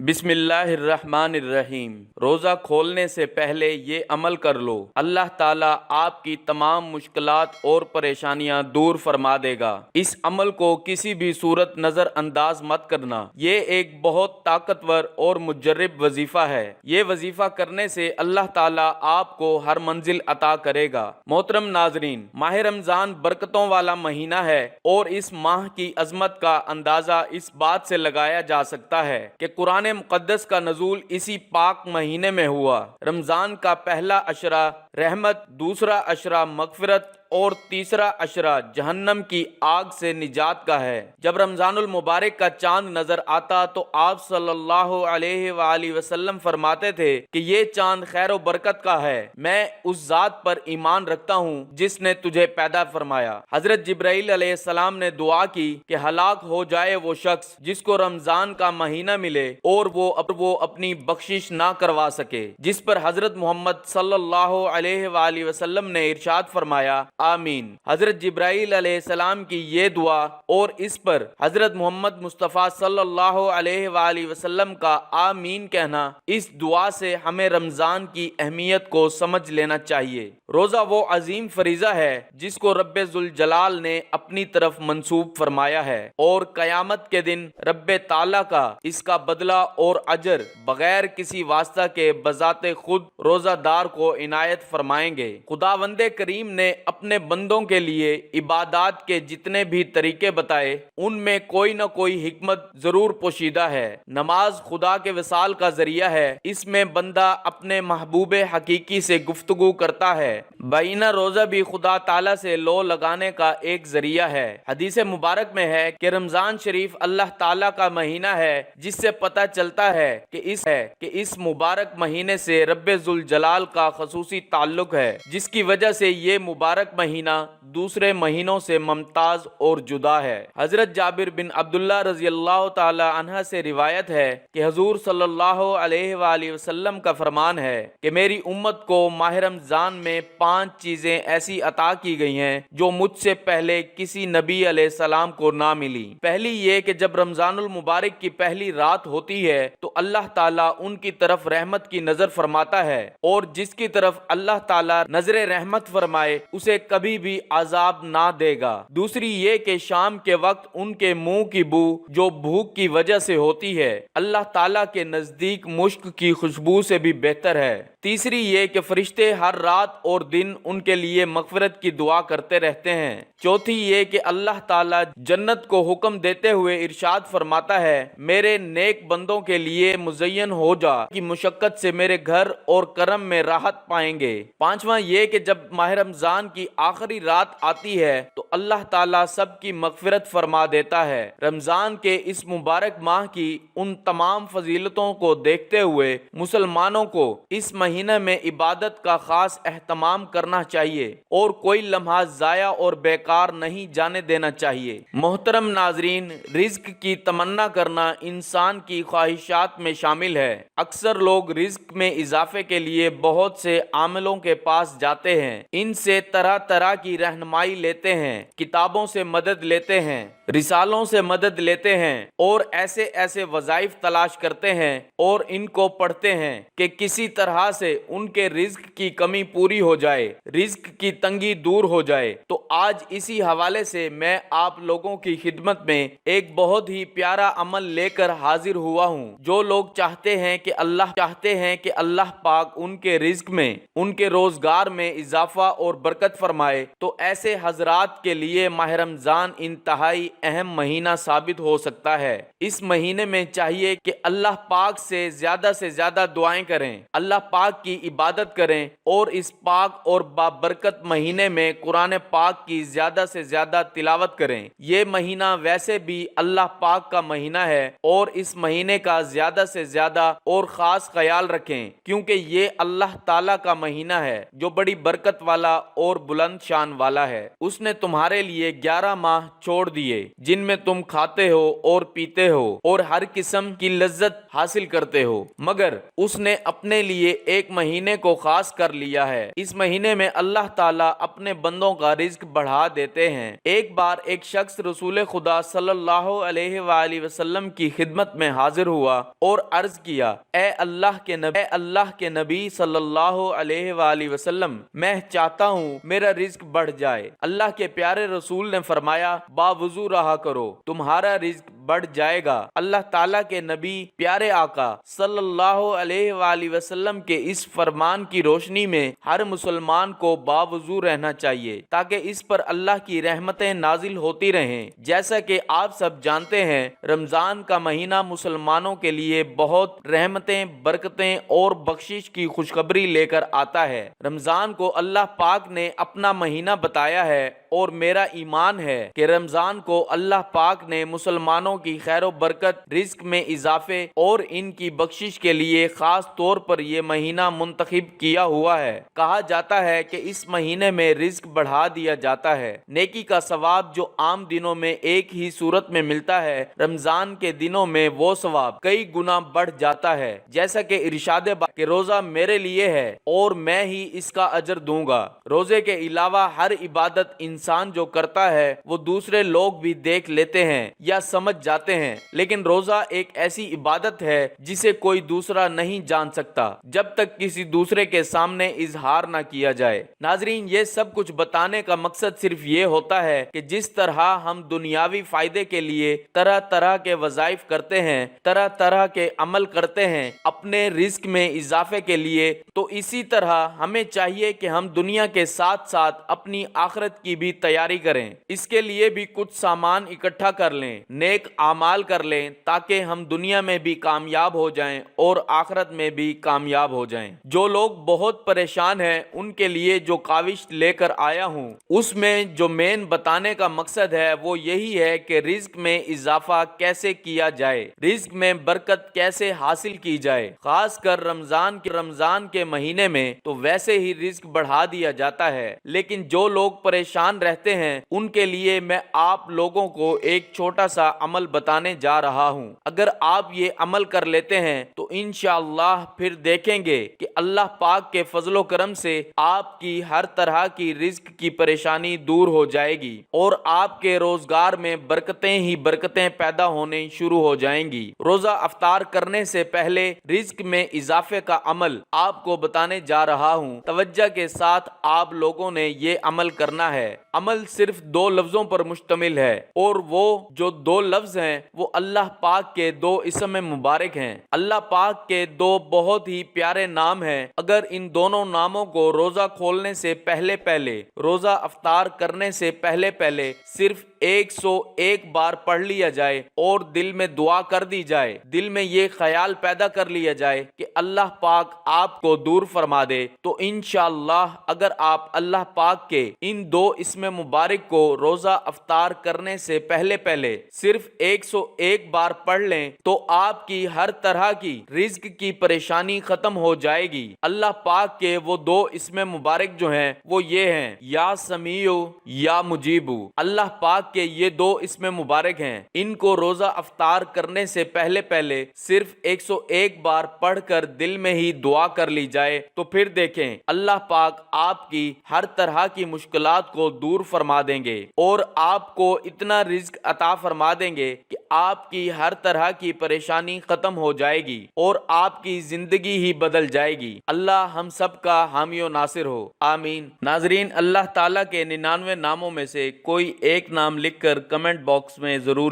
بسم اللہ الرحمن الرحیم۔ روزہ کھولنے سے پہلے یہ عمل کر لو، اللہ تعالیٰ آپ کی تمام مشکلات اور پریشانیاں دور فرما دے گا۔ اس عمل کو کسی بھی صورت نظر انداز مت کرنا، یہ ایک بہت طاقتور اور مجرب وظیفہ ہے۔ یہ وظیفہ کرنے سے اللہ تعالیٰ آپ کو ہر منزل عطا کرے گا۔ محترم ناظرین، ماہ رمضان برکتوں والا مہینہ ہے اور اس ماہ کی عظمت کا اندازہ اس بات سے لگایا جا سکتا ہے کہ قرآن مقدس کا نزول اسی پاک مہینے میں ہوا۔ رمضان کا پہلا عشرہ رحمت، دوسرا عشرہ مغفرت اور تیسرا عشرہ جہنم کی آگ سے نجات کا ہے۔ جب رمضان المبارک کا چاند نظر آتا تو آپ صلی اللہ علیہ وآلہ وسلم فرماتے تھے کہ یہ چاند خیر و برکت کا ہے، میں اس ذات پر ایمان رکھتا ہوں جس نے تجھے پیدا فرمایا۔ حضرت جبرائیل علیہ السلام نے دعا کی کہ ہلاک ہو جائے وہ شخص جس کو رمضان کا مہینہ ملے اور وہ اپنی بخشش نہ کروا سکے، جس پر حضرت محمد صلی اللہ علیہ وآلہ وسلم نے ارشاد فرمایا آمین۔ حضرت جبرائیل علیہ السلام کی یہ دعا اور اس پر حضرت محمد مصطفیٰ صلی اللہ علیہ وآلہ وسلم کا آمین کہنا، اس دعا سے ہمیں رمضان کی اہمیت کو سمجھ لینا چاہیے۔ روزہ وہ عظیم فریضہ ہے جس کو رب ذوالجلال نے اپنی طرف منسوب فرمایا ہے اور قیامت کے دن رب تعالیٰ کا اس کا بدلہ اور اجر بغیر کسی واسطہ کے بذات خود روزہ دار کو عنایت فرمائیں گے۔ خداوند کریم نے اپنے بندوں کے لیے عبادات کے جتنے بھی طریقے بتائے، ان میں کوئی نہ کوئی حکمت ضرور پوشیدہ ہے۔ نماز خدا کے وصال کا ذریعہ ہے، اس میں بندہ اپنے محبوب حقیقی سے گفتگو کرتا ہے۔ بینہ روزہ بھی خدا تعالیٰ سے لو لگانے کا ایک ذریعہ ہے۔ حدیث مبارک میں ہے کہ رمضان شریف اللہ تعالیٰ کا مہینہ ہے جس سے پتہ چلتا ہے کہ اس مبارک مہینے سے رب ذوالجلال کا خصوصی تعلق ہے، جس کی وجہ سے یہ مبارک مہینہ دوسرے مہینوں سے ممتاز اور جدا ہے۔ حضرت جابر بن عبداللہ رضی اللہ تعالی عنہ سے روایت ہے کہ حضور صلی اللہ علیہ وآلہ وسلم کا فرمان ہے کہ میری امت کو ماہ رمضان میں 5 چیزیں ایسی عطا کی گئی ہیں جو مجھ سے پہلے کسی نبی علیہ السلام کو نہ ملی۔ پہلی یہ کہ جب رمضان المبارک کی پہلی رات ہوتی ہے تو اللہ تعالیٰ ان کی طرف رحمت کی نظر فرماتا ہے، اور جس کی طرف اللہ تعالیٰ نظر رحمت فرمائے اسے کبھی بھی عذاب نہ دے گا۔ دوسری یہ کہ شام کے وقت ان کے منہ کی بو جو بھوک کی وجہ سے ہوتی ہے اللہ تعالیٰ کے نزدیک مشک کی خوشبو سے بھی بہتر ہے۔ تیسری یہ کہ فرشتے ہر رات اور دن ان کے لیے مغفرت کی دعا کرتے رہتے ہیں۔ چوتھی یہ کہ اللہ تعالیٰ جنت کو حکم دیتے ہوئے ارشاد فرماتا ہے میرے نیک بندوں کے لیے مزین ہو جا کہ مشقت سے میرے گھر اور کرم میں راحت پائیں گے۔ پانچواں یہ کہ جب ماہ رمضان کی آخری رات آتی ہے تو اللہ تعالیٰ سب کی مغفرت فرما دیتا ہے۔ رمضان کے اس مبارک ماہ کی ان تمام فضیلتوں کو دیکھتے ہوئے مسلمانوں کو اس مہینے میں عبادت کا خاص اہتمام کرنا چاہیے اور کوئی لمحہ ضائع اور بیکار نہیں جانے دینا چاہیے۔ محترم ناظرین، رزق کی تمنا کرنا انسان کی خواہشات میں شامل ہے۔ اکثر لوگ رزق میں اضافے کے لیے بہت سے عاملوں کے پاس جاتے ہیں، ان سے طرح طرح کی رہنمائی لیتے ہیں، کتابوں سے مدد لیتے ہیں، رسالوں سے مدد لیتے ہیں اور ایسے وظائف تلاش کرتے ہیں اور ان کو پڑھتے ہیں کہ کسی طرح سے ان کے رزق کی کمی پوری ہو جائے، رزق کی تنگی دور ہو جائے۔ تو آج اسی حوالے سے میں آپ لوگوں کی خدمت میں ایک بہت ہی پیارا عمل لے کر حاضر ہوا ہوں۔ جو لوگ چاہتے ہیں کہ اللہ پاک ان کے رزق میں، ان کے روزگار میں اضافہ اور برکت فرمائے، تو ایسے حضرات کے لیے ماہ رمضان انتہائی اہم مہینہ ثابت ہو سکتا ہے۔ اس مہینے میں چاہیے کہ اللہ پاک سے زیادہ دعائیں کریں، اللہ پاک کی عبادت کریں اور اس پاک اور بابرکت مہینے میں قرآن پاک کی زیادہ سے زیادہ تلاوت کریں۔ یہ مہینہ ویسے بھی اللہ پاک کا مہینہ ہے اور اس مہینے کا زیادہ سے زیادہ اور خاص خیال رکھیں، کیونکہ یہ اللہ تعالیٰ کا مہینہ ہے جو بڑی برکت والا اور بلند بلند شان والا ہے۔ اس نے تمہارے لیے 11 ماہ چھوڑ دیے جن میں تم کھاتے ہو اور پیتے ہو اور ہر قسم کی لذت حاصل کرتے ہو، مگر اس نے اپنے لیے ایک مہینے کو خاص کر لیا ہے۔ اس مہینے میں اللہ تعالیٰ اپنے بندوں کا رزق بڑھا دیتے ہیں۔ ایک بار ایک شخص رسول خدا صلی اللہ علیہ وآلہ وسلم کی خدمت میں حاضر ہوا اور عرض کیا، اے اللہ کے نبی صلی اللہ علیہ وآلہ وسلم، میں چاہتا ہوں میرا رزق بڑھ جائے۔ اللہ کے پیارے رسول نے فرمایا، باوضو رہا کرو، تمہارا رزق بڑھ جائے گا۔ اللہ تعالیٰ کے نبی پیارے آقا صلی اللہ علیہ وآلہ وسلم کے اس فرمان کی روشنی میں ہر مسلمان کو باوضو رہنا چاہیے تاکہ اس پر اللہ کی رحمتیں نازل ہوتی رہیں۔ جیسا کہ آپ سب جانتے ہیں، رمضان کا مہینہ مسلمانوں کے لیے بہت رحمتیں، برکتیں اور بخشش کی خوشخبری لے کر آتا ہے۔ رمضان کو اللہ پاک نے اپنا مہینہ بتایا ہے اور میرا ایمان ہے کہ رمضان کو اللہ پاک نے مسلمانوں کی خیر و برکت، رزق میں اضافے اور ان کی بخشش کے لیے خاص طور پر یہ مہینہ منتخب کیا ہوا ہے۔ کہا جاتا ہے کہ اس مہینے میں رزق بڑھا دیا جاتا ہے۔ نیکی کا ثواب جو عام دنوں میں ایک ہی صورت میں ملتا ہے، رمضان کے دنوں میں وہ ثواب کئی گنا بڑھ جاتا ہے، جیسا کہ ارشاد کہ روزہ میرے لیے ہے اور میں ہی اس کا اجر دوں گا۔ روزے کے علاوہ ہر عبادت انسان جو کرتا ہے وہ دوسرے لوگ بھی دیکھ لیتے ہیں یا سمجھ جاتے ہیں، لیکن روزہ ایک ایسی عبادت ہے جسے کوئی دوسرا نہیں جان سکتا جب تک کسی دوسرے کے سامنے اظہار نہ کیا جائے۔ ناظرین، یہ سب کچھ بتانے کا مقصد صرف یہ ہوتا ہے کہ جس طرح ہم دنیاوی فائدے کے لیے طرح طرح کے وظائف کرتے ہیں، طرح طرح کے عمل کرتے ہیں اپنے رزق میں اضافے کے لیے، تو اسی طرح ہمیں چاہیے کہ ہم دنیا کے ساتھ ساتھ اپنی آخرت کی بھی تیاری کریں۔ اس کے لیے بھی کچھ سامان اکٹھا کر لیں، نیک اعمال کر لیں تاکہ ہم دنیا میں بھی کامیاب ہو جائیں اور آخرت میں بھی کامیاب ہو جائیں۔ جو لوگ بہت پریشان ہیں ان کے لیے جو کاوش لے کر آیا ہوں، اس میں جو مین بتانے کا مقصد ہے وہ یہی ہے کہ رزق میں اضافہ کیسے کیا جائے، رزق میں برکت کیسے حاصل کی جائے۔ خاص کر رمضان کے مہینے میں تو ویسے ہی رزق بڑھا دیا جاتا ہے، لیکن جو لوگ پریشان رہتے ہیں ان کے لیے میں آپ لوگوں کو ایک چھوٹا سا عمل بتانے جا رہا ہوں۔ اگر آپ یہ عمل کر لیتے ہیں تو انشاءاللہ پھر دیکھیں گے کہ اللہ پاک کے فضل و کرم سے آپ کی ہر طرح کی رزق کی پریشانی دور ہو جائے گی اور آپ کے روزگار میں برکتیں ہی برکتیں پیدا ہونے شروع ہو جائیں گی۔ روزہ افطار کرنے سے پہلے رزق میں اضافے کا عمل آپ کو بتانے جا رہا ہوں۔ توجہ کے ساتھ آپ لوگوں نے یہ عمل کرنا ہے۔ عمل صرف 2 لفظوں پر مشتمل ہے اور وہ جو 2 لفظ ہیں وہ اللہ پاک کے 2 اسم مبارک ہیں۔ اللہ پاک کے 2 بہت ہی پیارے نام ہیں۔ اگر ان دونوں ناموں کو روزہ کھولنے سے پہلے روزہ افطار کرنے سے پہلے صرف 101 بار پڑھ لیا جائے اور دل میں دعا کر دی جائے، دل میں یہ خیال پیدا کر لیا جائے کہ اللہ پاک آپ کو دور فرما دے، تو انشاءاللہ اگر آپ اللہ پاک کے ان 2 اسم مبارک کو روزہ افطار کرنے سے پہلے صرف 101 بار پڑھ لیں تو آپ کی ہر طرح کی رزق کی پریشانی ختم ہو جائے گی۔ اللہ پاک کے وہ 2 اسم مبارک جو ہیں وہ یہ ہیں، یا سمیع یا مجیب۔ اللہ پاک کے یہ 2 اسم مبارک ہیں، ان کو روزہ افطار کرنے سے پہلے صرف 101 بار پڑھ کر دل میں ہی دعا کر لی جائے تو پھر دیکھیں اللہ پاک آپ کی ہر طرح کی مشکلات کو دور فرما دیں گے اور آپ کو اتنا رزق عطا فرما دیں گے کہ آپ کی ہر طرح کی پریشانی ختم ہو جائے گی اور آپ کی زندگی ہی بدل جائے گی۔ اللہ ہم سب کا حامی و ناصر ہو، آمین۔ ناظرین، اللہ تعالیٰ کے 99 ناموں میں سے کوئی ایک نام لکھ کر کمنٹ باکس میں ضرور